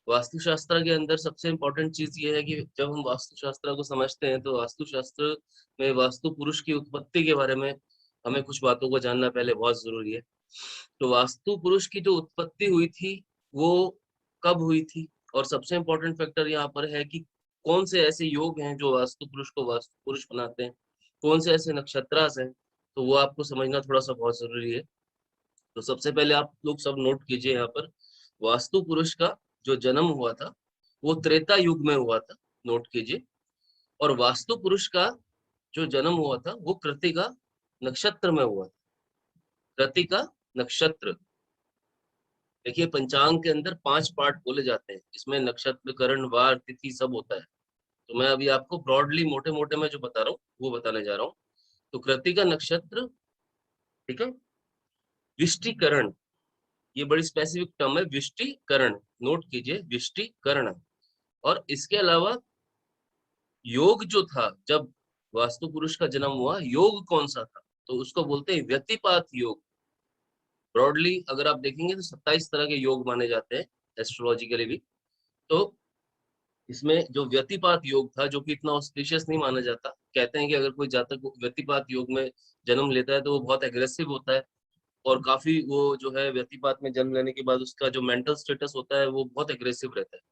वास्तुशास्त्र के अंदर सबसे इम्पोर्टेंट चीज ये है कि जब हम वास्तुशास्त्र को समझते हैं तो वास्तुशास्त्र में वास्तु पुरुष की उत्पत्ति के बारे में हमें कुछ बातों को जानना पहले बहुत जरूरी है। तो वास्तु पुरुष की जो उत्पत्ति हुई थी वो कब हुई थी, और सबसे इम्पोर्टेंट फैक्टर यहाँ पर है कि कौन से ऐसे योग हैं जो वास्तु पुरुष को वास्तु पुरुष बनाते हैं, कौन से ऐसे नक्षत्रास हैं, तो वो आपको समझना थोड़ा सा बहुत जरूरी है। तो सबसे पहले आप लोग सब नोट कीजिए यहाँ पर, वास्तु पुरुष का जो जन्म हुआ था वो त्रेता युग में हुआ था, नोट कीजिए। और वास्तु पुरुष का जो जन्म हुआ था वो कृतिका नक्षत्र में हुआ था। कृतिका नक्षत्र, देखिए पंचांग के अंदर 5 पार्ट बोले जाते हैं, इसमें नक्षत्र करण वार तिथि सब होता है। तो मैं अभी आपको ब्रॉडली मोटे मोटे में जो बता रहा हूँ वो बताने जा रहा हूँ। तो कृतिका नक्षत्र, ठीक है, विष्टिकरण, ये बड़ी स्पेसिफिक टर्म है, विष्टिकरण, नोट कीजिए विष्टिकरण। और इसके अलावा योग जो था, जब वास्तु पुरुष का जन्म हुआ, योग कौन सा था, तो उसको बोलते हैं व्यतिपात योग। ब्रॉडली अगर आप देखेंगे तो 27 तरह के योग माने जाते हैं एस्ट्रोलॉजिकली भी। तो इसमें जो व्यतिपात योग था, जो कि इतना ऑस्पिशियस नहीं माना जाता, कहते हैं कि अगर कोई जातक व्यतिपात योग में जन्म लेता है तो वो बहुत एग्रेसिव होता है, और काफी वो जो है व्यतिपात में जन्म लेने के बाद उसका जो मेंटल स्टेटस होता है वो बहुत एग्रेसिव रहता है,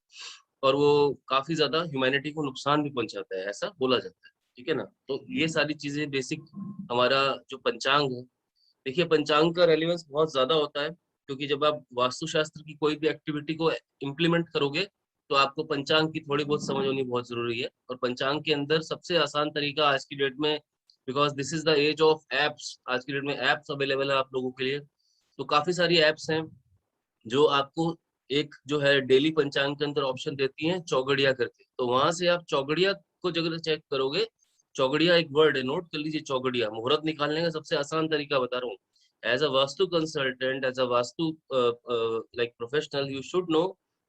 और वो काफी ज्यादा ह्यूमैनिटी को नुकसान भी पहुंचाता है, ऐसा बोला जाता है। ठीक है ना, तो ये सारी चीजें बेसिक हमारा जो पंचांग है। देखिए पंचांग का रेलिवेंस बहुत ज्यादा होता है, क्योंकि जब आप वास्तुशास्त्र की कोई भी एक्टिविटी को इम्प्लीमेंट करोगे तो आपको पंचांग की थोड़ी बहुत समझ होनी बहुत जरूरी है। और पंचांग के अंदर सबसे आसान तरीका आज की डेट में, because this is the age of apps, आज की डेट में एप्स अवेलेबल है आप लोगों के लिए। तो काफी सारी एप्स हैं जो आपको एक जो है डेली पंचांग के अंदर ऑप्शन देती हैं चौगड़िया करके, तो वहां से आप चौगड़िया को जगह चेक करोगे। चौगड़िया एक वर्ड है, नोट कर लीजिए, चौगड़िया मुहूर्त निकालने का सबसे आसान तरीका बता रहा हूँ। As a vastu consultant, as a vastu like professional, you should know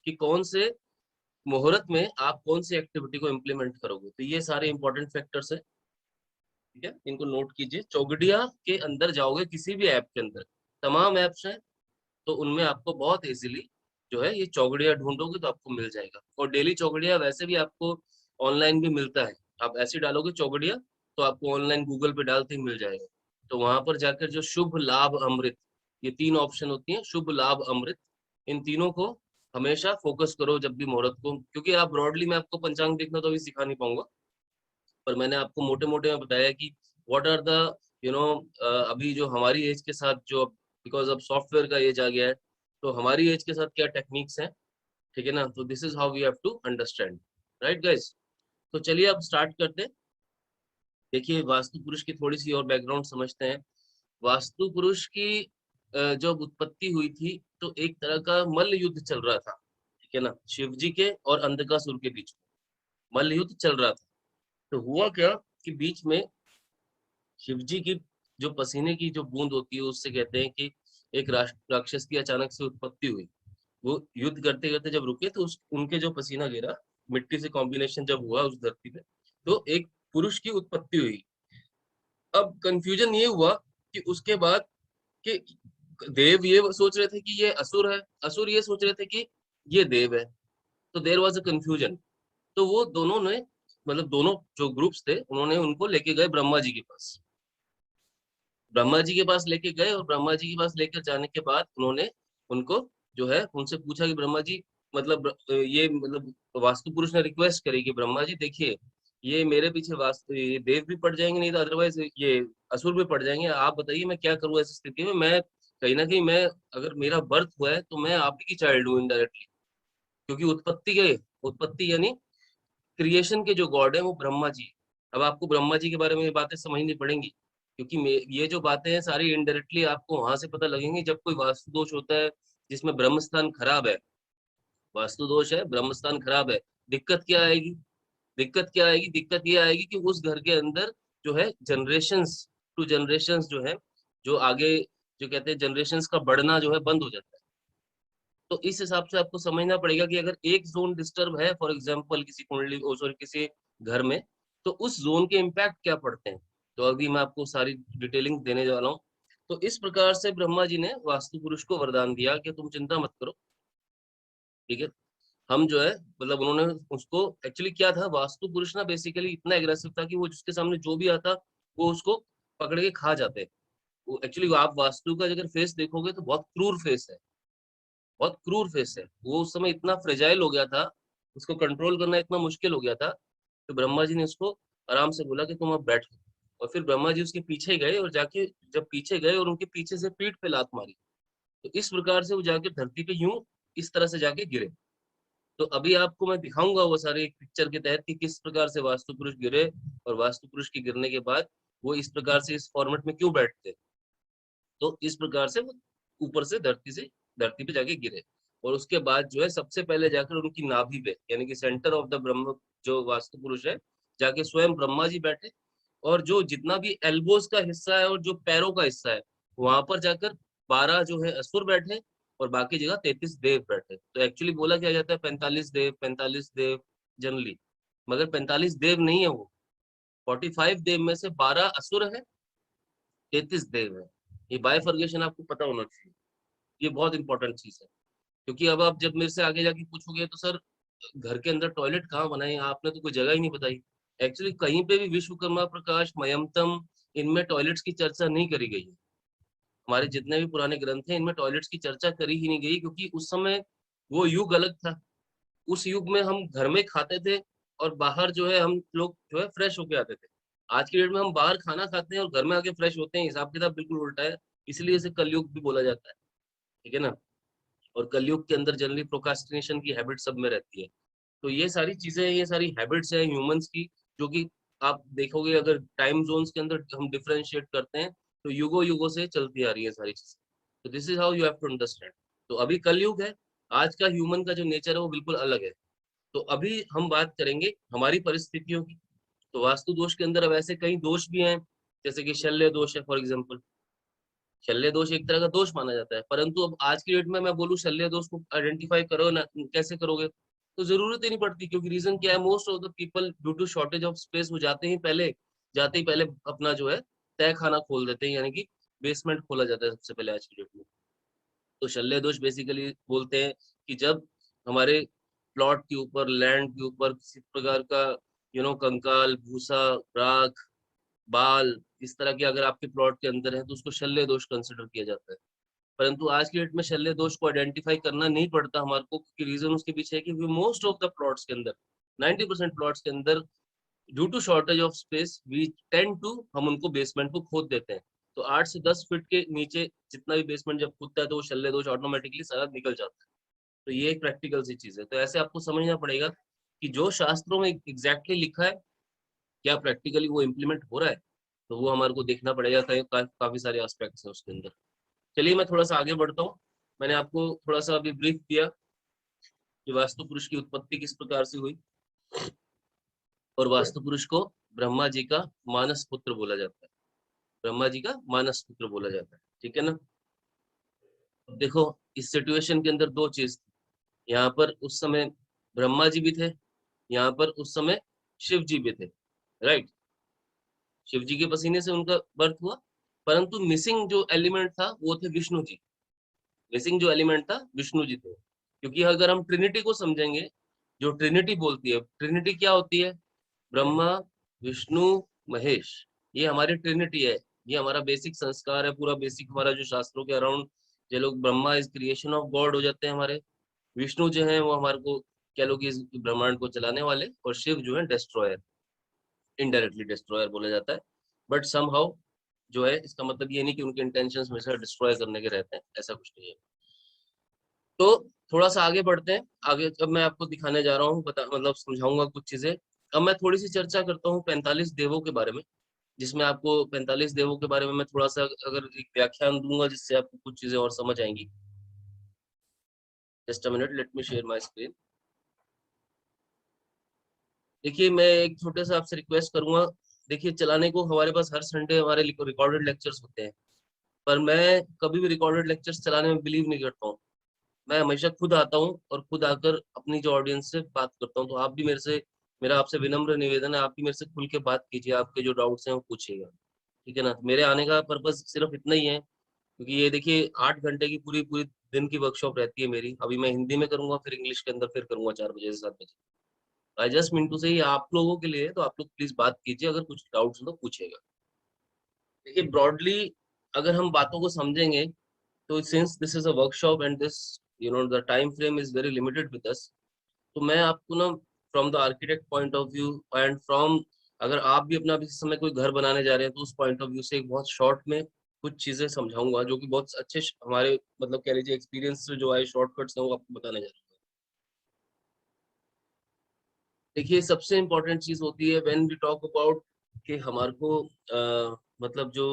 कि कौन से मुहूर्त में आप कौन सी एक्टिविटी को इम्प्लीमेंट करोगे। तो ये सारे इंपॉर्टेंट फैक्टर्स है, ठीक है, इनको नोट कीजिए। चौगड़िया के अंदर जाओगे किसी भी ऐप के अंदर, तमाम ऐप्स हैं, तो उनमें आपको बहुत इजीली जो है ये चौगड़िया ढूंढोगे तो आपको मिल जाएगा। और डेली चौगड़िया वैसे भी आपको ऑनलाइन भी मिलता है, आप ऐसे डालोगे चौगड़िया तो आपको ऑनलाइन गूगल पे डालते ही मिल जाएगा। तो वहां पर जाकर जो शुभ लाभ अमृत, ये 3 ऑप्शन होती हैं, शुभ लाभ अमृत, इन तीनों को हमेशा फोकस करो जब भी मुहूर्त को, क्योंकि आप ब्रॉडली मैं आपको पंचांग देखना तो अभी सिखा नहीं पाऊंगा, पर मैंने आपको मोटे मोटे में बताया कि what are the you know अभी जो हमारी एज के साथ जो, बिकॉज अब सॉफ्टवेयर का एज आ गया है, तो हमारी एज के साथ क्या टेक्निक्स हैं, ठीक है ना। तो this is how we have to understand, right guys. तो चलिए अब स्टार्ट करते हैं। देखिए वास्तु पुरुष की थोड़ी सी और बैकग्राउंड समझते हैं। वास्तु पुरुष की जब उत्पत्ति हुई थी तो एक तरह का मल्ल युद्ध चल रहा था, ठीक है ना, शिव जी के और अंधकासुर के बीच में मल्ल युद्ध चल रहा था। तो हुआ क्या कि बीच में शिव जी की जो पसीने की जो बूंद होती है उससे कहते हैं कि एक राक्षस की अचानक से उत्पत्ति हुई। वो युद्ध करते करते जब रुके तो उस उनके जो पसीना गिरा, मिट्टी से कॉम्बिनेशन जब हुआ उस धरती पे, तो एक पुरुष की उत्पत्ति हुई। अब कंफ्यूजन ये हुआ कि उसके बाद कि देव ये सोच रहे थे कि ये असुर है, असुर ये सोच रहे थे कि ये देव है। तो देयर वाज अ कंफ्यूजन। तो वो दोनों ने, मतलब दोनों जो ग्रुप्स थे उन्होंने उनको लेके गए ब्रह्मा जी के पास। ब्रह्मा जी के पास लेके गए, और ब्रह्मा जी के पास लेकर जाने के बाद उन्होंने उनको जो है उनसे पूछा कि ब्रह्मा जी, मतलब ये मतलब वास्तु पुरुष ने रिक्वेस्ट करी कि ब्रह्मा जी देखिए, ये मेरे पीछे वास्तु ये देव भी पड़ जाएंगे, नहीं तो अदरवाइज ये असुर भी पड़ जाएंगे, आप बताइए मैं क्या करूँ ऐसी स्थिति में। मैं कहीं ना कहीं मैं, अगर मेरा बर्थ हुआ है तो मैं आप ही की चाइल्ड हूँ इनडायरेक्टली, क्योंकि उत्पत्ति यानी क्रिएशन के जो गॉड है वो ब्रह्मा जी है। अब आपको ब्रह्मा जी के बारे में ये बातें समझनी पड़ेंगी, क्योंकि ये जो बातें हैं सारी इनडायरेक्टली आपको वहां से पता लगेंगी जब कोई वास्तु दोष होता है जिसमें ब्रह्म स्थान खराब है, वास्तु दोष है, ब्रह्म स्थान खराब है। दिक्कत क्या आएगी, दिक्कत ये आएगी कि उस घर के अंदर जो है जनरेशंस टू जनरेशंस जो है, जो आगे जो कहते हैं जनरेशंस का बढ़ना जो है बंद हो जाता है। तो इस हिसाब से आपको समझना पड़ेगा कि अगर एक जोन डिस्टर्ब है, फॉर एग्जांपल किसी कुंडली सॉरी किसी घर में, तो उस जोन के इम्पैक्ट क्या पड़ते हैं। तो अभी मैं आपको सारी डिटेलिंग देने वाला हूँ। तो इस प्रकार से ब्रह्मा जी ने वास्तु पुरुष को वरदान दिया कि तुम चिंता मत करो, ठीक है। हम जो है मतलब उन्होंने उसको एक्चुअली क्या था, वास्तु पुरुष ना बेसिकली इतना एग्रेसिव था कि वो जिसके सामने जो भी आता वो उसको पकड़ के खा जाते। वो एक्चुअली आप वास्तु का अगर फेस देखोगे तो बहुत क्रूर फेस है, बहुत क्रूर फेस है। वो उस समय इतना फ्रेजाइल हो गया था, उसको कंट्रोल करना इतना मुश्किल हो गया था, तो ब्रह्मा जी ने उसको आराम से बोला कि तुम अब बैठो। और फिर ब्रह्मा जी उसके पीछे गए और जाके जब पीछे गए और उनके पीछे से पीठ पे लात मारी, तो इस प्रकार से वो जाके धरती पे यूं इस तरह से जाके गिरे। तो अभी आपको मैं दिखाऊंगा वो सारे एक पिक्चर के तहत कि किस प्रकार से वास्तु पुरुष गिरे, और वास्तु पुरुष के गिरने के बाद वो इस प्रकार से इस फॉर्मेट में क्यों बैठते। तो इस प्रकार से वो ऊपर से धरती पे जाके गिरे। और उसके बाद जो है सबसे पहले जाकर उनकी नाभि पे यानी कि सेंटर ऑफ द ब्रह्म जो वास्तु पुरुष है, जाके स्वयं ब्रह्मा जी बैठे। और जो जितना भी एल्बोज का हिस्सा है और जो पैरों का हिस्सा है, वहां पर जाकर 12 जो है असुर बैठे, और बाकी जगह 33 देव बैठे। तो एक्चुअली बोला क्या जाता है 45 देव, 45 देव जनरली, मगर 45 देव नहीं है वो। 45 देव में से 12 असुर है, 33 देव है। ये बाइफर्गेशन आपको पता होना चाहिए, ये बहुत इंपॉर्टेंट चीज है। क्योंकि अब आप जब मेरे से आगे जाके पूछोगे तो सर घर के अंदर टॉयलेट कहाँ बनाए, आपने तो कोई जगह ही नहीं बताई। एक्चुअली कहीं पे भी विश्वकर्मा प्रकाश, मयमतम, इनमें टॉयलेट्स की चर्चा नहीं करी गई है। हमारे जितने भी पुराने ग्रंथ हैं इनमें टॉयलेट्स की चर्चा करी ही नहीं गई, क्योंकि उस समय वो युग अलग था। उस युग में हम घर में खाते थे और बाहर जो है हम लोग जो है फ्रेश होके आते थे। आज की डेट में हम बाहर खाना खाते हैं और घर में आके फ्रेश होते हैं, हिसाब किताब बिल्कुल उल्टा है। इसलिए इसे कलयुग भी बोला जाता है, ठीक है ना। और कलयुग के अंदर जनरली प्रोकास्टिनेशन की हैबिट सब में रहती है। तो ये सारी चीजें, ये सारी हैबिट्स है ह्यूमंस की, जो कि आप देखोगे अगर टाइम जोन्स के अंदर हम डिफरेंशिएट करते हैं तो युगों युगों से चलती आ रही है सारी चीजें। तो this is how you have to understand. तो अभी कलयुग है, आज का ह्यूमन का जो नेचर है वो बिल्कुल अलग है। तो अभी हम बात करेंगे हमारी परिस्थितियों की। तो वास्तु दोष के अंदर अब ऐसे कई दोष भी हैं, जैसे कि शल्य दोष है फॉर एग्जाम्पल। शल्य दोष एक तरह का दोष माना जाता है, परंतु अब आज की डेट में मैं बोलूं शल्य दोष को आइडेंटिफाई करो ना, कैसे करोगे, तो जरूरत ही नहीं पड़ती। क्योंकि रीजन क्या है, most of the people due to shortage of space वो जाते ही पहले अपना जो है तय खाना खोल देते हैं, यानी कि बेसमेंट खोला जाता है सबसे पहले आज की डेट में। तो शल्य दोष बेसिकली बोलते हैं कि जब हमारे प्लॉट के ऊपर, लैंड के ऊपर किसी प्रकार का कंकाल, भूसा, राख, बाल, इस तरह के अगर आपके प्लॉट के अंदर है तो उसको शल्य दोष कंसिडर किया जाता है। परंतु आज की डेट में शल्य दोष को आइडेंटिफाई करना नहीं पड़ता हमारे को, क्योंकि रीजन उसके पीछे है कि मोस्ट ऑफ द प्लॉट्स के अंदर, 90% प्लॉट्स के अंदर, due to shortage of space we tend to, हम उनको बेसमेंट को खोद देते हैं। तो 8 से 10 फीट के नीचे जितना भी बेसमेंट जब खुदता है तो वो शल्य दोष ऑटोमेटिकली सारा निकल जाता है। तो ये एक प्रैक्टिकल सी चीज है। तो ऐसे आपको समझना पड़ेगा कि जो शास्त्रों में एग्जैक्टली लिखा है, क्या प्रैक्टिकली वो इम्प्लीमेंट हो रहा है। तो वो हमारे को देखना पड़ेगा, काफी सारे एस्पेक्ट्स हैं उसके अंदर। चलिए मैं थोड़ा सा आगे बढ़ता हूँ। मैंने आपको थोड़ा सा अभी ब्रीफ दिया कि वास्तु पुरुष की उत्पत्ति किस प्रकार से हुई, और वास्तु पुरुष को ब्रह्मा जी का मानस पुत्र बोला जाता है। ब्रह्मा जी का मानस पुत्र बोला जाता है, ठीक है ना। अब देखो, इस सिचुएशन के अंदर दो चीज थी। यहाँ पर उस समय ब्रह्मा जी भी थे, यहाँ पर उस समय शिव जी भी थे, राइट। शिव जी के पसीने से उनका बर्थ हुआ, परंतु मिसिंग जो एलिमेंट था वो थे विष्णु जी। मिसिंग जो एलिमेंट था विष्णु जी थे। क्योंकि अगर हम ट्रिनिटी को समझेंगे, जो ट्रिनिटी बोलती है, ट्रिनिटी क्या होती है, ब्रह्मा, विष्णु, महेश, ये हमारी ट्रिनिटी है। ये हमारा बेसिक संस्कार है, पूरा बेसिक हमारा जो शास्त्रों के अराउंड, जो लोग Brahma is creation of God हो जाते हैं हमारे, विष्णु जो है वो हमारे को कह लो कि इस ब्रह्मांड को चलाने वाले, और शिव जो है डिस्ट्रॉयर, इनडायरेक्टली डिस्ट्रॉयर बोला जाता है। बट समहाउ जो है इसका मतलब ये नहीं कि उनके इंटेंशंस हमेशा डिस्ट्रॉय करने के रहते हैं, ऐसा कुछ नहीं है। तो थोड़ा सा आगे बढ़ते हैं। आगे अब मैं आपको दिखाने जा रहा हूँ, बता मतलब समझाऊंगा कुछ चीजें। अब मैं थोड़ी सी चर्चा करता हूँ 45 देवों के बारे में, जिसमें आपको 45 देवों के बारे में मैं थोड़ा सा अगर एक व्याख्यान दूंगा जिससे आपको कुछ चीजें और समझ आएंगी। Just a minute, let me share my screen. देखिए मैं एक छोटे सा आपसे रिक्वेस्ट करूंगा। देखिए चलाने को हमारे पास हर संडे हमारे रिकॉर्डेड लेक्चर्स होते हैं, पर मैं कभी भी रिकॉर्डेड लेक्चर्स चलाने में बिलीव नहीं करता हूँ। मैं हमेशा खुद आता हूँ और खुद आकर अपनी जो ऑडियंस से बात करता हूँ। तो आप भी मेरे से, मेरा आपसे विनम्र निवेदन है, आप भी मेरे से खुल के बात कीजिए, आपके जो डाउट्स हैं वो पूछिएगा, ठीक है ना। मेरे आने का पर्पज सिर्फ इतना ही है क्योंकि ये देखिए 8 घंटे की पूरी पूरी दिन की वर्कशॉप रहती है मेरी। अभी मैं हिंदी में करूंगा, फिर इंग्लिश के अंदर फिर करूंगा 4 बजे से 7 बजे। आई जस्ट मीन टू से ये आप लोगों के लिए, तो आप लोग प्लीज बात कीजिए, अगर कुछ डाउट्स हो तो पूछेगा। देखिए ब्रॉडली अगर हम बातों को समझेंगे, तो since this is a workshop and this the time frame is very limited with us, तो मैं आपको ना from the architect point of view and from, अगर आप भी अपना इस समय कोई घर बनाने जा रहे हैं तो उस पॉइंट ऑफ व्यू से एक बहुत शॉर्ट में कुछ चीजें समझाऊंगा, जो कि बहुत अच्छे हमारे मतलब कह लीजिए एक्सपीरियंस से जो आए शॉर्टकट्स हैं वो आपको बताने जा रहा हूँ। देखिए सबसे इम्पोर्टेंट चीज होती है व्हेन वी टॉक अबाउट कि हमारे को मतलब जो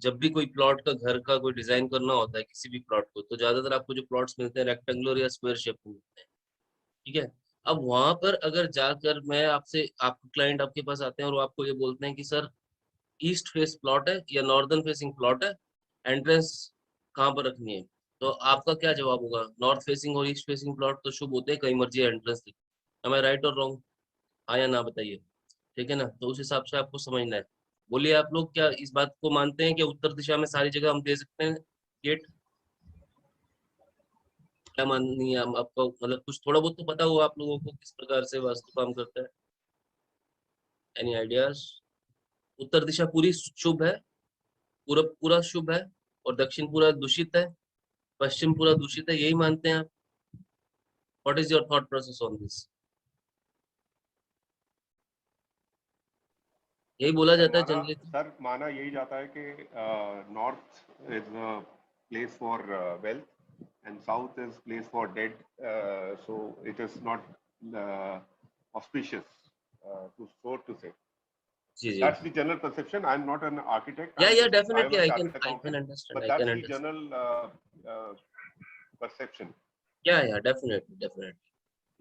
जब भी कोई प्लॉट का घर का कोई डिजाइन करना होता है किसी भी प्लॉट को, तो ज्यादातर आपको जो प्लॉट्स मिलते हैं रेक्टेंगुलर या स्क्वायर शेप में मिलते हैं। ठीक है। अब वहां पर अगर जाकर मैं आपसे, आपका क्लाइंट आपके पास आते हैं और वो आपको ये बोलते हैं कि सर ईस्ट फेस प्लॉट है या नॉर्दर्न फेसिंग प्लॉट है, एंट्रेंस कहाँ पर रखनी है, तो आपका क्या जवाब होगा? नॉर्थ फेसिंग और ईस्ट फेसिंग प्लॉट तो शुभ होते हैं, कहीं मर्जी entrance the. am I right और रॉन्ग? हाँ या ना बताइए। ठीक है ना, तो उस हिसाब से आपको समझना है। बोलिए आप लोग क्या इस बात को मानते हैं कि उत्तर दिशा में सारी जगह हम दे सकते हैं गेट? क्या माननी है आपको? मतलब कुछ थोड़ा बहुत तो पता हो आप लोगों को किस प्रकार से वास्तु काम करता है? Any ideas? उत्तर दिशा पूरी शुभ है, पूरब पूरा शुभ है, और दक्षिण पूरा दूषित है, पश्चिम पूरा दूषित है, यही मानते हैं आप? What is your thought process on this? यही बोला सर जाता है माना जनरली। सर माना यही जाता है कि north is place for wealth and south is place for dead, so it is not auspicious to say. जी जी। That's the general perception. I'm not an architect. Yeah I am definitely a I can chartered I can accountant. Understand, But I can that's the understand. general perception. Yeah definitely definitely,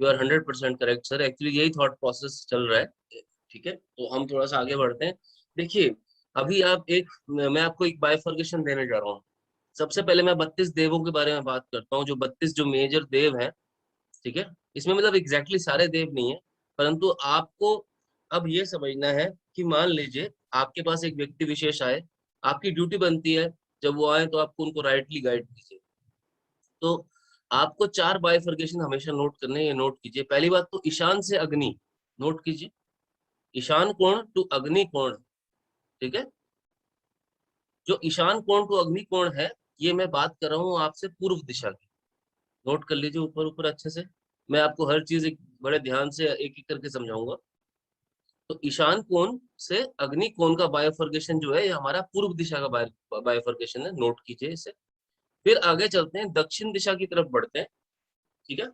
you are 100% correct sir. Actually यही thought process चल रहा है। ठीक है, तो हम थोड़ा सा आगे बढ़ते हैं। देखिए अभी आप एक, मैं आपको एक बाइफर्केशन देने जा रहा हूँ। सबसे पहले मैं 32 देवों के बारे में बात करता हूँ, जो 32 जो मेजर देव हैं। ठीक है। इसमें मतलब एग्जैक्टली सारे देव नहीं है, परंतु आपको अब ये समझना है कि मान लीजिए आपके पास एक व्यक्ति विशेष आए, आपकी ड्यूटी बनती है जब वो आए तो आपको उनको राइटली गाइड कीजिए। तो आपको 4 बाइफर्केशन हमेशा नोट करने हैं, ये नोट कीजिए। पहली बात तो ईशान से अग्नि, नोट कीजिए, ईशान कोण टू अग्नि कोण। ठीक है। जो ईशान कोण टू अग्नि कोण है, ये मैं बात कर रहा हूँ आपसे पूर्व दिशा की। नोट कर लीजिए ऊपर ऊपर अच्छे से। मैं आपको हर चीज एक बड़े ध्यान से एक एक करके समझाऊंगा। तो ईशान कोण से अग्नि कोण का बायोफर्केशन जो है, ये हमारा पूर्व दिशा का बायोफर्केशन है, नोट कीजिए इसे। फिर आगे चलते हैं, दक्षिण दिशा की तरफ बढ़ते हैं। ठीक है।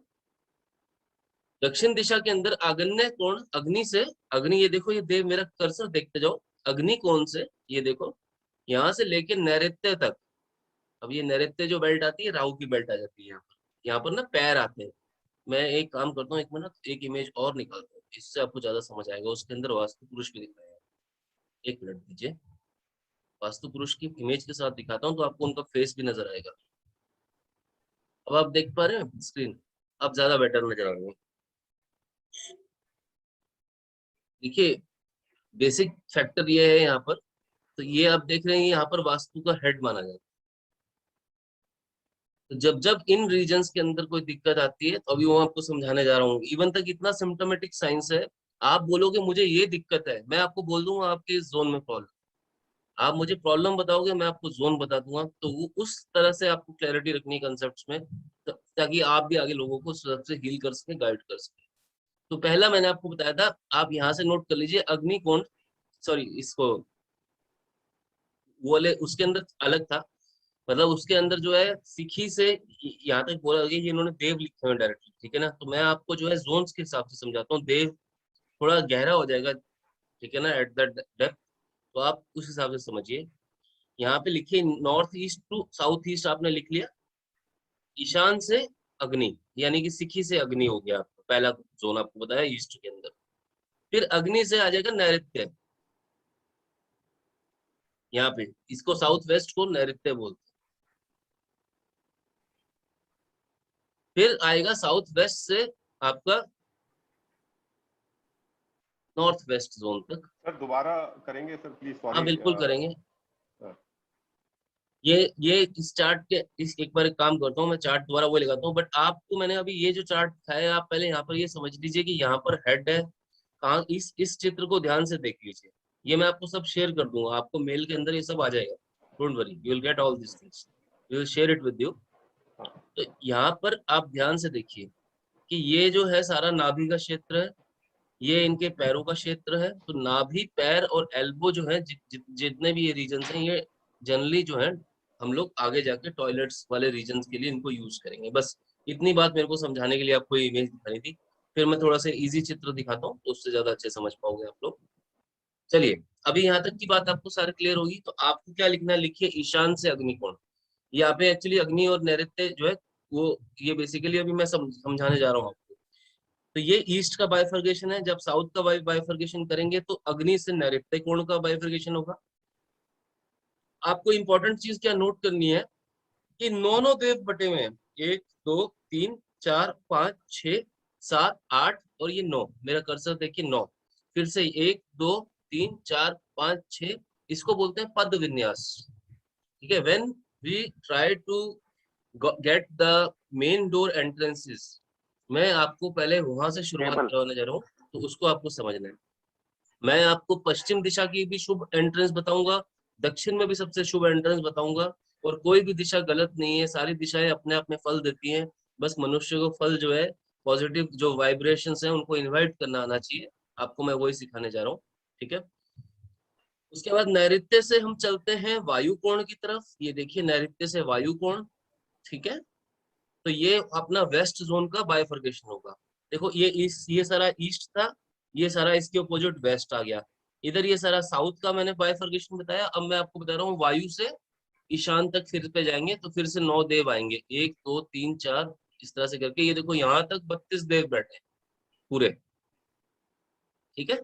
दक्षिण दिशा के अंदर आग्नेय कोण अग्नि से, अग्नि ये देखो, ये देव मेरा कर्सर देखते जाओ, अग्नि कोण से ये देखो, यहाँ से लेके नैऋत्य तक। अब ये नैऋत्य जो बेल्ट आती है, राहु की बेल्ट आ जाती है यहाँ पर। यहाँ पर ना पैर आते हैं। मैं एक काम करता हूँ, एक मिनट एक इमेज और निकालता हूँ, इससे आपको ज्यादा समझ आएगा। उसके अंदर वास्तु पुरुष भी दिखाया है। एक मिनट दीजिए, वास्तु पुरुष की इमेज के साथ दिखाता हूँ तो आपको उनका फेस भी नजर आएगा। अब आप देख पा रहे हैं स्क्रीन? अब ज्यादा बेटर नजर आ रही है। देखिए बेसिक फैक्टर ये है यहाँ पर, तो ये आप देख रहे हैं यहाँ पर वास्तु का हेड माना जाता है। तो जब जब इन रीजन्स के अंदर कोई दिक्कत आती है, तो अभी वो आपको समझाने जा रहा हूँ। इवन तक इतना सिम्टोमेटिक साइंस है, आप बोलोगे मुझे ये दिक्कत है, मैं आपको बोल दूंगा आपके इस जोन में प्रॉब्लम। आप मुझे प्रॉब्लम बताओगे, मैं आपको जोन बता दूंगा। तो वो उस तरह से आपको क्लैरिटी रखनी है कंसेप्ट में, ताकि आप भी आगे लोगों को सबसे हील कर सके, गाइड कर सके। तो पहला मैंने आपको बताया था, आप यहाँ से नोट कर लीजिए, अग्निकोण, सॉरी इसको, वो वाले उसके अंदर अलग था। मतलब उसके अंदर जो है सिखी से यहाँ तक बोला गया, ये इन्होंने देव लिखे हुए डायरेक्टली। ठीक है ना, तो मैं आपको जो है जोन्स के हिसाब से समझाता हूँ। देव थोड़ा गहरा हो जाएगा, ठीक है ना, एट द डेप्थ, तो आप उस हिसाब से समझिए। यहाँ पे लिखिए north east to south east, आपने लिख लिया। ईशान से अग्नि, यानी कि सिखी से अग्नि हो गया आपका पहला जोन, आपको बताया ईस्ट के अंदर। फिर अग्नि से आ जाएगा नैऋत्य, यहाँ पे इसको साउथ वेस्ट को नैऋत्य बोलते हैं। फिर आएगा साउथ वेस्ट से आपका नॉर्थ वेस्ट जोन तक। सर दोबारा करेंगे सर प्लीज, हाँ सॉरी। बिल्कुल करेंगे। ये इस चार्ट के इस एक बार एक काम करता हूँ, मैं चार्ट दोबारा वो लगाता हूँ, बट आपको मैंने अभी ये जो चार्ट दिखाया है, आप पहले यहाँ पर ये समझ लीजिए कि यहाँ पर हेड है कहाँ, इस चित्र को ध्यान से देख लीजिए। ये मैं आपको सब शेयर कर दूंगा, आपको मेल के अंदर ये सब आ जाएगा, don't worry, you will get all this things, we will share it with you. तो यहाँ पर आप ध्यान से देखिए कि ये जो है सारा नाभि का क्षेत्र है, ये इनके पैरों का क्षेत्र है। तो नाभि, पैर और एल्बो जो है, जितने भी ये रीजन्स हैं, ये जनरली जो है हम लोग आगे जाके टॉयलेट्स वाले रीजन्स के लिए इनको यूज करेंगे। बस इतनी बात मेरे को समझाने के लिए आपको ये इमेज दिखानी थी। फिर मैं थोड़ा सा इजी चित्र दिखाता हूँ, तो उससे ज्यादा अच्छे समझ पाओगे आप लोग। चलिए, अभी यहाँ तक की बात आपको सारी क्लियर होगी। तो आपको क्या लिखना है, लिखिए ईशान से अग्निकोण। यहाँ पे एक्चुअली अग्नि और नैऋत्य जो है वो, ये बेसिकली अभी मैं समझाने जा रहा हूँ आपको। तो ये ईस्ट का बाइफर्केशन है। जब साउथ का बाइफर्केशन करेंगे तो अग्नि से नैऋत्य कोण का बाइफर्केशन होगा। आपको इंपॉर्टेंट चीज क्या नोट करनी है कि नौ देव बटे हुए हैं, 1 2 3 4 5 6 7 8 और ये 9, मेरा कर्सर देखिए 9। फिर से 1 2 3 4 5 6, इसको बोलते हैं पद विन्यास। ठीक है, when we try to get the main door entrances, मैं आपको पहले वहां से शुरुआत टेबल। करवाने जा रहा हूँ, तो उसको आपको समझना है। मैं आपको पश्चिम दिशा की भी शुभ एंट्रेंस बताऊंगा, दक्षिण में भी सबसे शुभ एंट्रेंस बताऊंगा, और कोई भी दिशा गलत नहीं है, सारी दिशाएं अपने आप में फल देती हैं। बस मनुष्य को फल जो है, पॉजिटिव जो वाइब्रेशंस हैं उनको इनवाइट करना आना चाहिए। आपको मैं वही सिखाने जा रहा हूँ। ठीक है, उसके बाद नैऋत्य से हम चलते हैं वायु कोण की तरफ। ये देखिए, नैऋत्य से वायु कोण। ठीक है, तो ये अपना वेस्ट जोन का बाइफर्केशन होगा। देखो, ये सारा ईस्ट था, ये सारा इसके अपोजिट वेस्ट आ गया। इधर ये सारा साउथ का मैंने बाइफर्केशन बताया। अब मैं आपको बता रहा हूँ वायु से ईशान तक फिर पे जाएंगे तो फिर से 9 देव आएंगे, 1 2 3 4, इस तरह से करके। ये देखो यहाँ तक 32 देव बैठे हैं पूरे। ठीक है,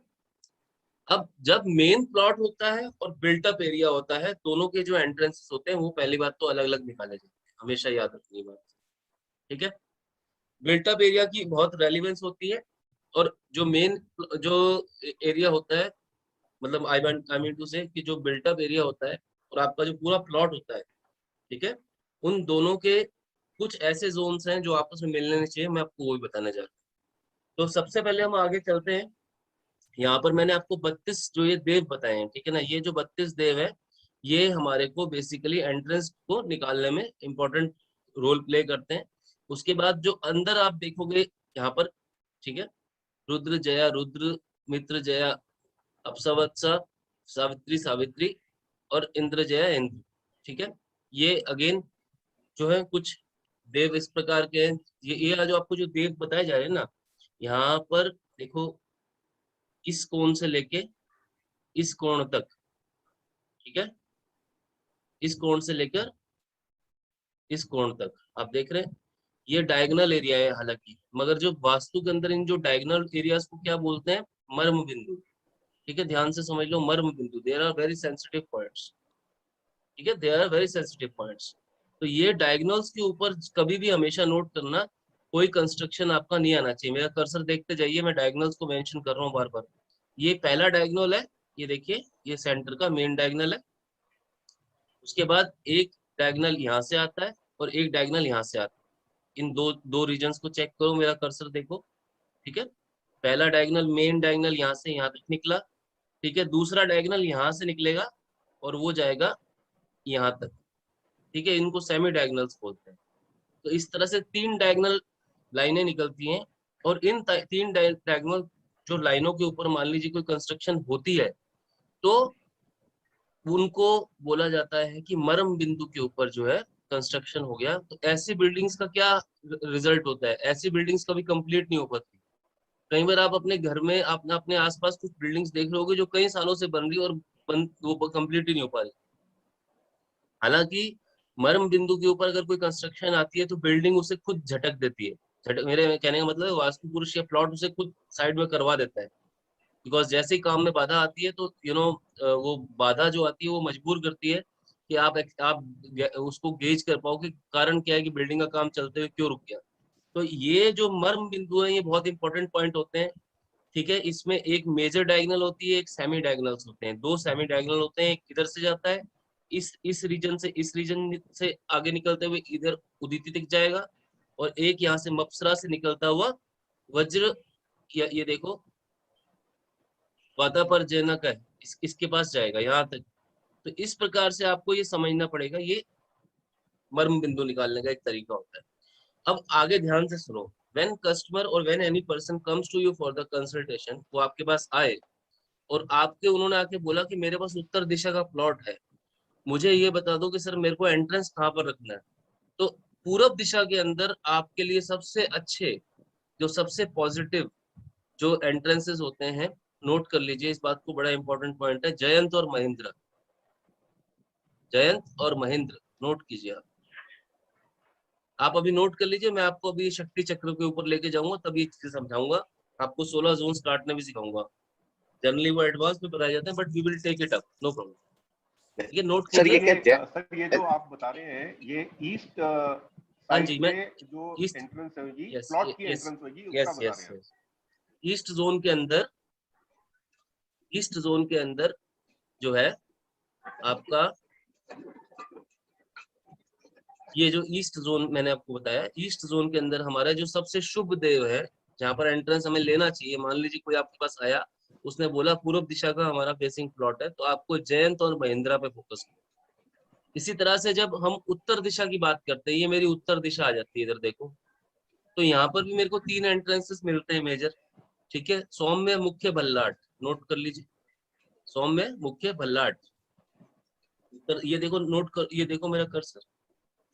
अब जब मेन प्लॉट होता है और बिल्टअप एरिया होता है, दोनों के जो एंट्रेंसेस होते हैं वो पहली बात तो अलग अलग निकाले जाते हैं, हमेशा याद रखनी ये बात। ठीक है, बिल्टअप एरिया की बहुत रेलिवेंस होती है, और जो मेन जो एरिया होता है, मतलब आई मीन टू से कि जो बिल्टअप एरिया होता है और आपका जो पूरा प्लॉट होता है, ठीक है, उन दोनों के कुछ ऐसे जोन्स हैं जो आपस में मिलने नहीं चाहिए, मैं आपको वो भी बताने जा रहा हूँ। तो सबसे पहले हम आगे चलते हैं। यहाँ पर मैंने आपको 32 जो ये देव बताए हैं, ठीक है ना, ये जो 32 देव है, ये हमारे को बेसिकली एंट्रेंस को निकालने में इंपॉर्टेंट रोल प्ले करते हैं। उसके बाद जो अंदर आप देखोगे यहाँ पर, ठीक है, रुद्र जया रुद्र, मित्र जया अपसवत्सा, सावित्री सावित्री, और इंद्र जया इंद्र। ठीक है, ये अगेन जो है कुछ देव इस प्रकार के हैं। ये जो आपको जो देव बताए जा रहे हैं ना, यहाँ पर देखो, इस कोण से लेके इस कोण तक, ठीक है, इस कोण से लेकर इस कोण तक आप देख रहे हैं, ये डायगोनल एरिया है हालांकि, मगर जो वास्तु के अंदर इन जो डायगोनल एरियाज को क्या बोलते हैं, मर्म बिंदु। ठीक है, ध्यान से समझ लो, मर्म बिंदु, there are very sensitive points. ठीक है, there are very sensitive points. तो ये डायगोनल्स के ऊपर कभी भी हमेशा नोट करना, कोई कंस्ट्रक्शन आपका नहीं आना चाहिए। मेरा कर्सर देखते जाइए, मैं डायगोनल्स को मेंशन कर रहा हूँ बार बार। ये पहला डायगोनल है, ये देखिए, ये सेंटर का मेन डायगोनल है। उसके बाद एक डायगोनल यहाँ से आता है और एक डायगोनल यहाँ से आता है। इन दो दो रीजन्स को चेक करो, मेरा कर्सर देखो। ठीक है, पहला डायगोनल, मेन डायगोनल यहाँ से यहाँ तक निकला। ठीक है, दूसरा डायगोनल यहाँ से निकलेगा और वो जाएगा यहाँ तक। ठीक है, इनको सेमी डायगोनल्स बोलते हैं। तो इस तरह से 3 डायगोनल लाइनें निकलती हैं, और इन 3 डायगोनल जो लाइनों के ऊपर मान लीजिए कोई कंस्ट्रक्शन होती है, तो उनको बोला जाता है कि मर्म बिंदु के ऊपर जो है कंस्ट्रक्शन हो गया। तो ऐसी बिल्डिंग्स का क्या रिजल्ट होता है, ऐसी बिल्डिंग्स कभी कंप्लीट नहीं हो पाती। कई बार आप अपने घर में अपने अपने आसपास कुछ बिल्डिंग्स देख रहे होगे जो कई सालों से बन रही और वो कंप्लीट ही नहीं हो पा रही। हालांकि मर्म बिंदु के ऊपर अगर कोई कंस्ट्रक्शन आती है तो बिल्डिंग उसे खुद झटक देती है। झटक, मेरे कहने का मतलब है वास्तु पुरुष या प्लॉट उसे खुद साइड में करवा देता है। बिकॉज जैसे ही काम में बाधा आती है तो वो बाधा जो आती है वो मजबूर करती है कि उसको गेज कर पाओ कि कारण क्या है कि बिल्डिंग का काम चलते हुए क्यों रुक गया। तो ये जो मर्म बिंदु है, ये बहुत इंपॉर्टेंट पॉइंट होते हैं। ठीक है, इसमें एक मेजर डायगोनल होती है, एक सेमी डायगोनल्स होते हैं, 2 सेमी डायगोनल होते हैं, एक इधर से जाता है इस रीजन से आगे निकलते हुए इधर उदिति तक जाएगा, और एक यहाँ से मप्सरा से निकलता हुआ वज्र, ये देखो वाता पर जनक है, इसके पास जाएगा यहाँ तक। तो इस प्रकार से आपको ये समझना पड़ेगा, ये मर्म बिंदु निकालने का एक तरीका होता है। अब आगे ध्यान से सुनो। व्हेन कस्टमर और when any person comes to you for the consultation, वो आपके पास आए और उन्होंने आके बोला कि मेरे पास उत्तर दिशा का प्लॉट है, मुझे ये बता दो कि सर मेरे को एंट्रेंस कहाँ पर रखना है। तो पूरब दिशा के अंदर आपके लिए सबसे अच्छे, जो सबसे पॉजिटिव जो एंट्रेंसेस होते हैं, नोट कर लीजिए इस बात को, बड़ा इंपॉर्टेंट पॉइंट है, जयंत और महेंद्र। जयंत और महेंद्र नोट कीजिए आप अभी नोट कर लीजिए। मैं आपको अभी शक्ति चक्र के ऊपर लेके जाऊंगा, तभी चीजें समझाऊंगा आपको। 16 जोन काटने भी सिखाऊंगा। जनरली वो एडवांस में बताए जाते हैं, but we will take it up, no problem. ये नोट सर कीजिए। सर ये जो आप बता रहे हैं, ये ईस्ट हाँ जी, साइड मैं में जो ईस्ट, एंट्रेंस होगी, यस प्लॉट की यस एंट्रेंस होगी, उसका यस बता यस रहे हैं। यस, ईस्ट जोन के अंदर, ईस्ट जोन के अंदर जो है आपका, ये जो ईस्ट जोन मैंने आपको बताया, ईस्ट जोन के अंदर हमारा जो सबसे शुभ देव है, जहाँ पर एंट्रेंस हमें लेना चाहिए। मान लीजिए कोई आपके पास आया, उसने बोला पूर्व दिशा का हमारा फेसिंग प्लॉट है, तो आपको जयंत और महिंद्रा पे फोकस करना। इसी तरह से जब हम उत्तर दिशा की बात करते हैं, ये मेरी उत्तर दिशा आ जाती है, इधर देखो, तो यहाँ पर भी मेरे को 3 एंट्रेंसेस मिलते हैं मेजर। ठीक है, सौम्य, मुख्य, भल्लाट, नोट कर लीजिए। सौम्य, मुख्य, भल्लाट। ये देखो नोट कर, ये देखो मेरा कर्सर,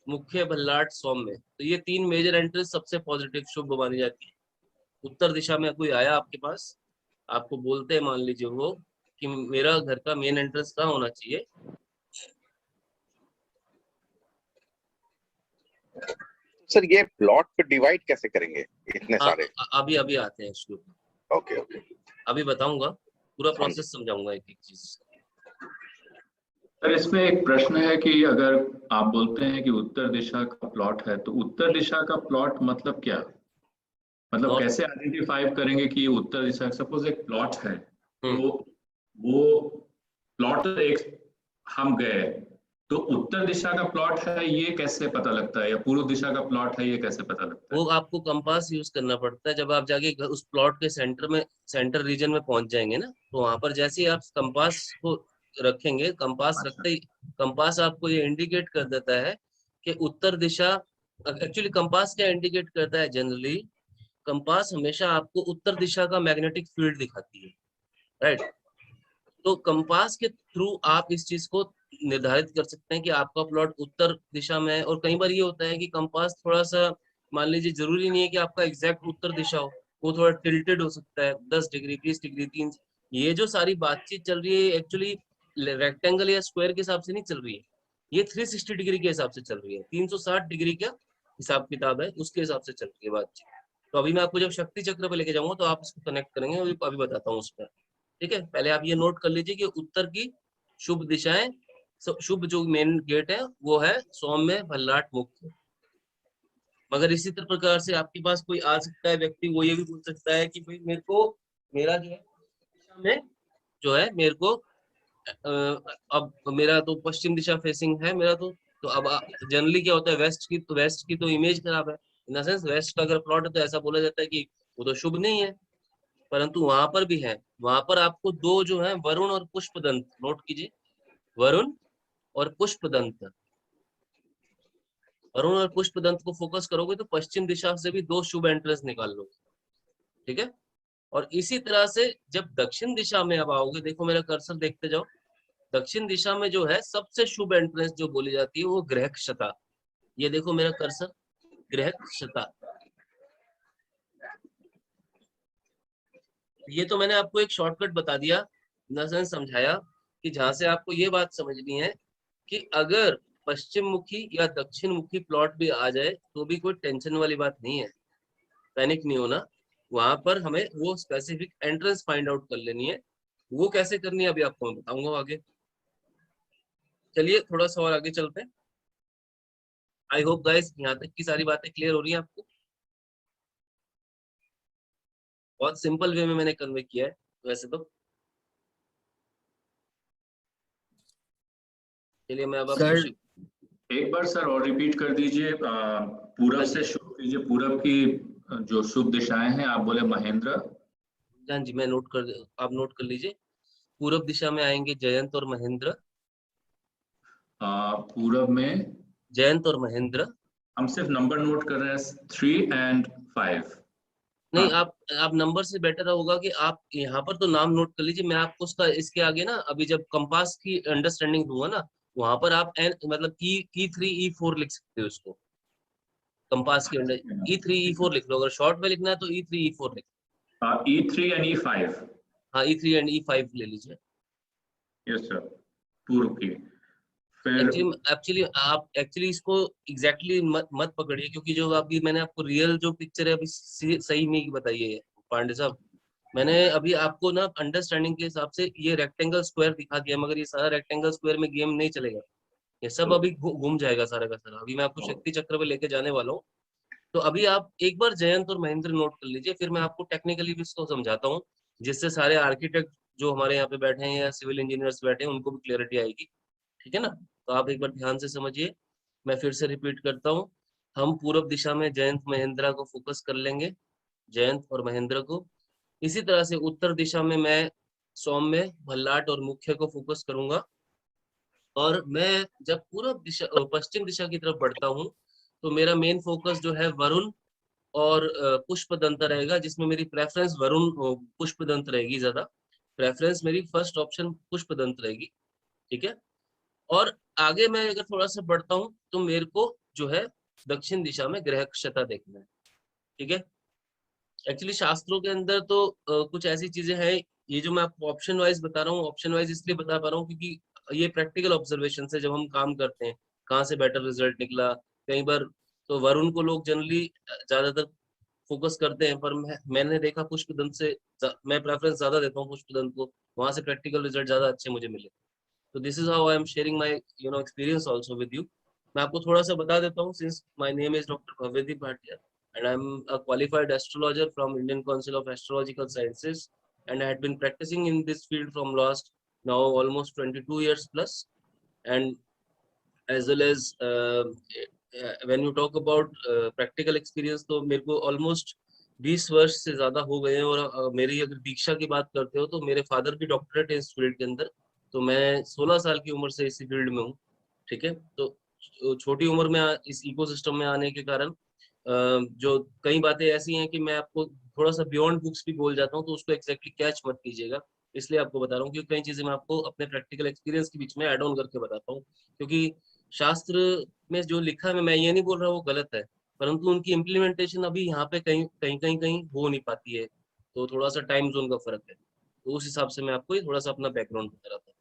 मुख्य, भल्लाट, सौम्य, तो ये 3 मेजर एंट्रेंस सबसे पॉजिटिव शुभ मानी जाती है। उत्तर दिशा में कोई आया आपके पास, आपको बोलते हैं, मान लीजिए वो, कि मेरा घर का मेन एंट्रेंस कहाँ होना चाहिए, सर ये प्लॉट पे डिवाइड कैसे करेंगे इतने सारे? अभी अभी आते हैं इसके ऊपर। ओके ओके, अभी बताऊंगा, पूरा प्रोसेस समझाऊंगा एक एक चीज। सर इसमें एक प्रश्न है कि अगर आप बोलते हैं कि उत्तर दिशा का प्लॉट है, तो उत्तर दिशा का प्लॉट मतलब क्या? मतलब कैसे आइडेंटिफाई करेंगे कि ये उत्तर दिशा, सपोज एक प्लॉट है, तो वो प्लॉट एक हम गए, तो उत्तर दिशा का प्लॉट है ये कैसे पता लगता है, या पूर्व दिशा का प्लॉट है ये कैसे पता लगता है? वो आपको कंपास यूज करना पड़ता है। जब आप जाके उस प्लॉट के सेंटर में, सेंटर रीजन में पहुंच जाएंगे ना, तो वहां पर जैसे ही आप कंपास को रखेंगे, कंपास अच्छा। रखते ही कंपास आपको ये इंडिकेट कर देता है कि उत्तर दिशा। एक्चुअली कंपास क्या इंडिकेट करता है जनरली, कंपास हमेशा आपको उत्तर दिशा का मैग्नेटिक फील्ड दिखाती है, राइट। तो कंपास के थ्रू आप इस चीज को निर्धारित कर सकते हैं कि आपका प्लॉट उत्तर दिशा में है। और कई बार ये होता है कि कंपास थोड़ा सा, मान लीजिए जरूरी नहीं है कि आपका एग्जैक्ट उत्तर दिशा हो, वो थोड़ा टिल्टेड हो सकता है, 10 डिग्री, 20 डिग्री, 3। ये जो सारी बातचीत चल रही है एक्चुअली रेक्टेंगल या स्क्वायर के हिसाब से नहीं चल रही है, ये 360 डिग्री के हिसाब से चल रही है। 360 डिग्री का हिसाब किताब है, उसके हिसाब से चल रही है बातचीत। तो अभी मैं आपको जब शक्ति चक्र पे लेके जाऊंगा तो आप इसको कनेक्ट करेंगे, अभी बताता हूँ उस पर। ठीक है, पहले आप ये नोट कर लीजिए कि उत्तर की शुभ दिशाएं, शुभ जो मेन गेट है वो है सौम्य, भल्लाट, मुख्य। मगर इसी तरह प्रकार से आपके पास कोई आ सकता है व्यक्ति, वो ये भी बोल सकता है कि भाई मेरे को, मेरा जो है दिशा में जो है मेरे को अब मेरा तो पश्चिम दिशा फेसिंग है मेरा, तो अब जनरली क्या होता है, वेस्ट की तो इमेज खराब है। इन द सेंस वेस्ट का अगर प्लॉट है तो ऐसा बोला जाता है कि वो तो शुभ नहीं है, परंतु वहां पर भी है। वहां पर आपको 2 जो है, वरुण और पुष्पदंत, नोट कीजिए, वरुण और पुष्पदंत। वरुण और पुष्पदंत को फोकस करोगे तो पश्चिम दिशा से भी 2 शुभ एंट्रेंस निकाल लो। ठीक है, और इसी तरह से जब दक्षिण दिशा में अब आओगे, देखो मेरा कर्सर देखते जाओ, दक्षिण दिशा में जो है सबसे शुभ एंट्रेंस जो बोली जाती है वो ग्रह क्षता। ये देखो मेरा कर्सर, ग्रह क्षता। ये तो मैंने आपको एक शॉर्टकट बता दिया, नजर समझाया कि जहां से आपको ये बात समझनी है कि अगर पश्चिम मुखी या दक्षिण मुखी प्लॉट भी आ जाए तो भी कोई टेंशन वाली बात नहीं है, पैनिक नहीं होना। वहां पर हमें वो स्पेसिफिक एंट्रेंस फाइंड आउट कर लेनी है। वो कैसे करनी है अभी आपको मैं बताऊंगा आगे। चलिए थोड़ा सा और आगे चलते हैं। आई होप गाइस यहाँ तक की सारी बातें क्लियर हो रही हैं आपको। बहुत सिंपल वे में मैंने कन्वे किया है वैसे तो। चलिए मैं अब सर, आपको एक बार सर और रिपीट कर दीजिए, पूरब से शुरू कीजिए, पूरब की जो शुभ दिशाएं हैं, आप बोले महेंद्र। हाँ जी, मैं आप नोट कर लीजिए। पूरब दिशा में आएंगे जयंत और महेंद्र। पूरब में जयंत और महेंद्र। हम सिर्फ नंबर नोट कर रहे हैं, 3 and 5। नहीं, आप नंबर से बेटर होगा कि आप यहाँ पर तो नाम नोट कर लीजिए। मैं आपको उसका इसके आगे ना अभी जब कंपास की अंडरस्टैंडिंग दूंगा ना, वहां पर आप मतलब E3 E4 लिख सकते हो उसको। कंपास के अंडर E3 E4 लिख लो, अगर शॉर्ट में लिखना है तो E3 E4 लिख E3 and E5। लो। हाँ, E3 एंड E5 ले लीजिए। यस सर, पूर्व की। फिर एक्चुअली इसको एग्जैक्टली मत पकड़िए, क्योंकि जो अभी मैंने आपको रियल जो पिक्चर है अभी सही नहीं बताई है पांडे साहब। मैंने अभी आपको ना अंडरस्टैंडिंग के हिसाब से ये रेक्टेंगल स्क्वायर दिखा दिया, मगर ये सारा रेक्टेंगल स्क्वायर में गेम नहीं चलेगा। ये सब अभी घूम जाएगा सारा का सारा। अभी मैं आपको शक्ति चक्र पे लेके जाने वाला हूँ। तो अभी आप एक बार जयंत और महेंद्र नोट कर लीजिए, फिर मैं आपको टेक्निकली भी इसको समझाता हूँ, जिससे सारे आर्किटेक्ट जो हमारे यहाँ पे बैठे हैं या सिविल इंजीनियर्स बैठे हैं उनको भी क्लियरिटी आएगी। ठीक है ना? तो आप एक बार ध्यान से समझिए। मैं फिर से रिपीट करता हूँ। हम पूरब दिशा में जयंत महेंद्रा को फोकस कर लेंगे, जयंत और महेंद्र को। इसी तरह से उत्तर दिशा में मैं सौम्य, भल्लाट और मुख्य को फोकस करूंगा। और मैं जब पूरब दिशा पश्चिम दिशा की तरफ बढ़ता हूँ, तो मेरा मेन फोकस जो है वरुण और पुष्पदंत रहेगा, जिसमें मेरी प्रेफरेंस वरुण पुष्पदंत रहेगी ज्यादा। प्रेफरेंस मेरी फर्स्ट ऑप्शन पुष्पदंत रहेगी। ठीक है? और आगे मैं अगर थोड़ा सा बढ़ता हूँ तो मेरे को जो है दक्षिण दिशा में ग्रहक्षता देखना है। ठीक है? एक्चुअली शास्त्रों के अंदर तो कुछ ऐसी चीजें हैं, ये जो मैं आपको ऑप्शन वाइज बता रहा हूँ, ऑप्शन वाइज इसलिए बता पा रहा हूँ क्योंकि ये प्रैक्टिकल ऑब्जर्वेशन से जब हम काम करते हैं कहाँ से बेटर रिजल्ट निकला। कई बार तो वरुण को लोग जनरली ज्यादातर फोकस करते हैं, पर मैंने देखा पुष्पदंत से मैं प्रेफरेंस ज्यादा देता हूँ पुष्पदंत को। वहां से प्रैक्टिकल रिजल्ट ज्यादा अच्छे मुझे मिले। तो this is how I am sharing my experience also with you. मैं आपको थोड़ा सा बता देता हूँ। Since my name is doctor Bhavyadeep Bhatia and I'm a qualified astrologer from Indian Council of Astrological Sciences, and I had been practicing in this field from last now almost 22 years plus. And as well as when you talk about practical experience, तो मेरे को almost 20 वर्ष से ज्यादा हो गए हैं। और मेरी अगर दीक्षा की बात करते हो तो मेरे फादर की डॉक्टरेट है इस फील्ड के अंदर। तो मैं 16 साल की उम्र से इसी फील्ड में हूँ। ठीक है? तो छोटी उम्र में इस इकोसिस्टम में आने के कारण जो कई बातें ऐसी हैं कि मैं आपको थोड़ा सा बियॉन्ड बुक्स भी बोल जाता हूँ, तो उसको एक्जैक्टली कैच मत कीजिएगा। इसलिए आपको बता रहा हूँ, क्योंकि कई चीजें मैं आपको अपने प्रैक्टिकल एक्सपीरियंस के बीच में ऐड ऑन करके बताता हूँ। क्योंकि शास्त्र में जो लिखा है, मैं ये नहीं बोल रहा वो गलत है, परंतु उनकी इम्प्लीमेंटेशन अभी यहाँ पे कहीं हो नहीं पाती है। तो थोड़ा सा टाइम जोन का फर्क है। तो उस हिसाब से मैं आपको ये थोड़ा सा अपना बैकग्राउंड बता रहा था।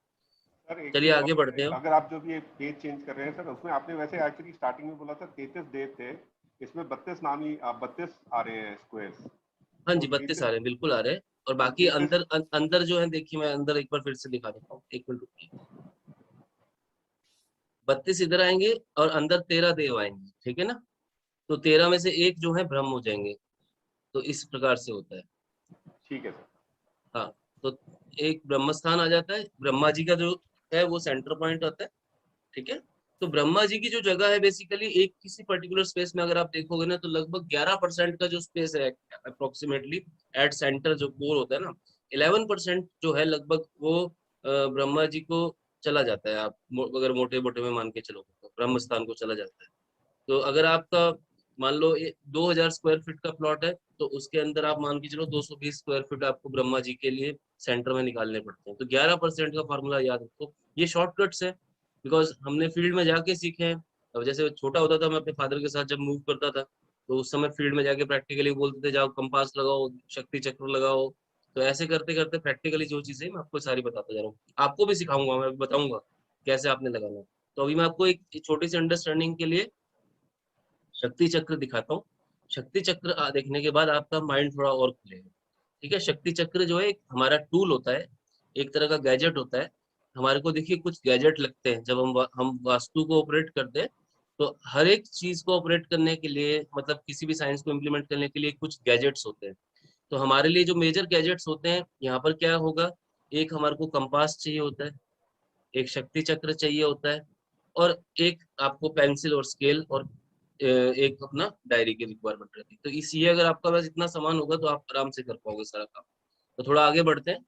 सर एक चलिए चीज आगे बढ़ते हैं। अगर आप जो भी ये पेज चेंज कर रहे हैं सर, उसमें आपने वैसे एक्चुअली स्टार्टिंग में बोला था 33 देव थे, इसमें 32 नाम ही 32 आ रहे हैं स्क्वायर्स। हाँ तो जी, 32 आ 33 रहे हैं, बिल्कुल आ रहे हैं। और बाकी 33 अंदर जो है, देखिए मैं अंदर एक बार फिर से दिखा देता हूँ, एक मिनट रुकिए। 32 इधर आएंगे और अंदर 13 देव आएंगे। ठीक है ना? तो 13 में से एक जो है ब्रह्म हो जाएंगे। तो इस प्रकार से होता है। ठीक है सर। हाँ। तो एक ब्रह्म स्थान आ जाता है, ब्रह्मा जी का जो है वो सेंटर पॉइंट होता है। ठीक है? तो ब्रह्मा जी की जो जगह है, बेसिकली एक किसी पर्टिकुलर स्पेस में अगर आप देखोगे ना, तो लगभग 11% का जो स्पेस है अप्रोक्सीमेटली एट सेंटर जो कोर होता है ना, 11% जो है लगभग वो ब्रह्मा जी को चला जाता है। आप अगर मोटे मोटे में मान के चलोगे तो ब्रह्म स्थान को चला जाता है। तो अगर आपका मान लो 2000 स्क्वायर फीट का प्लॉट है, तो उसके अंदर आप मान के चलो 220 स्क्वायर फीट आपको ब्रह्मा जी के लिए सेंटर में निकालने पड़ते हैं। तो 11% का फॉर्मूला याद रखो। ये शॉर्टकट्स है, बिकॉज हमने फील्ड में जाके सीखे हैं। अब जैसे छोटा होता था, मैं अपने फादर के साथ जब मूव करता था, तो उस समय फील्ड में जाके प्रैक्टिकली बोलते थे जाओ कंपास लगाओ, शक्ति चक्र लगाओ। तो ऐसे करते करते प्रैक्टिकली जो चीजें मैं आपको सारी बताता जा रहा हूँ, आपको भी सिखाऊंगा, मैं बताऊंगा कैसे आपने लगाना है। तो अभी मैं आपको एक छोटी सी अंडरस्टैंडिंग के लिए शक्ति चक्र दिखाता हूँ। शक्ति चक्र देखने के बाद आपका माइंड थोड़ा और खुलेगा। ठीक है? शक्ति चक्र जो है एक हमारा टूल होता है, एक तरह का गैजेट होता है। हमारे को देखिए कुछ गैजेट लगते हैं जब हम वास्तु को ऑपरेट करते हैं। तो हर एक चीज को ऑपरेट करने के लिए, मतलब किसी भी साइंस को इम्प्लीमेंट करने के लिए कुछ गैजेट्स होते हैं। तो हमारे लिए जो मेजर गैजेट्स होते हैं, यहाँ पर क्या होगा, एक हमारे को कंपास चाहिए होता है, एक शक्ति चक्र चाहिए होता है, और एक आपको पेंसिल और स्केल और एक अपना डायरी की रिक्वायरमेंट रहती है। तो इस ये अगर आपका पास इतना सामान होगा तो आप आराम से कर पाओगे सारा काम। तो थोड़ा आगे बढ़ते हैं।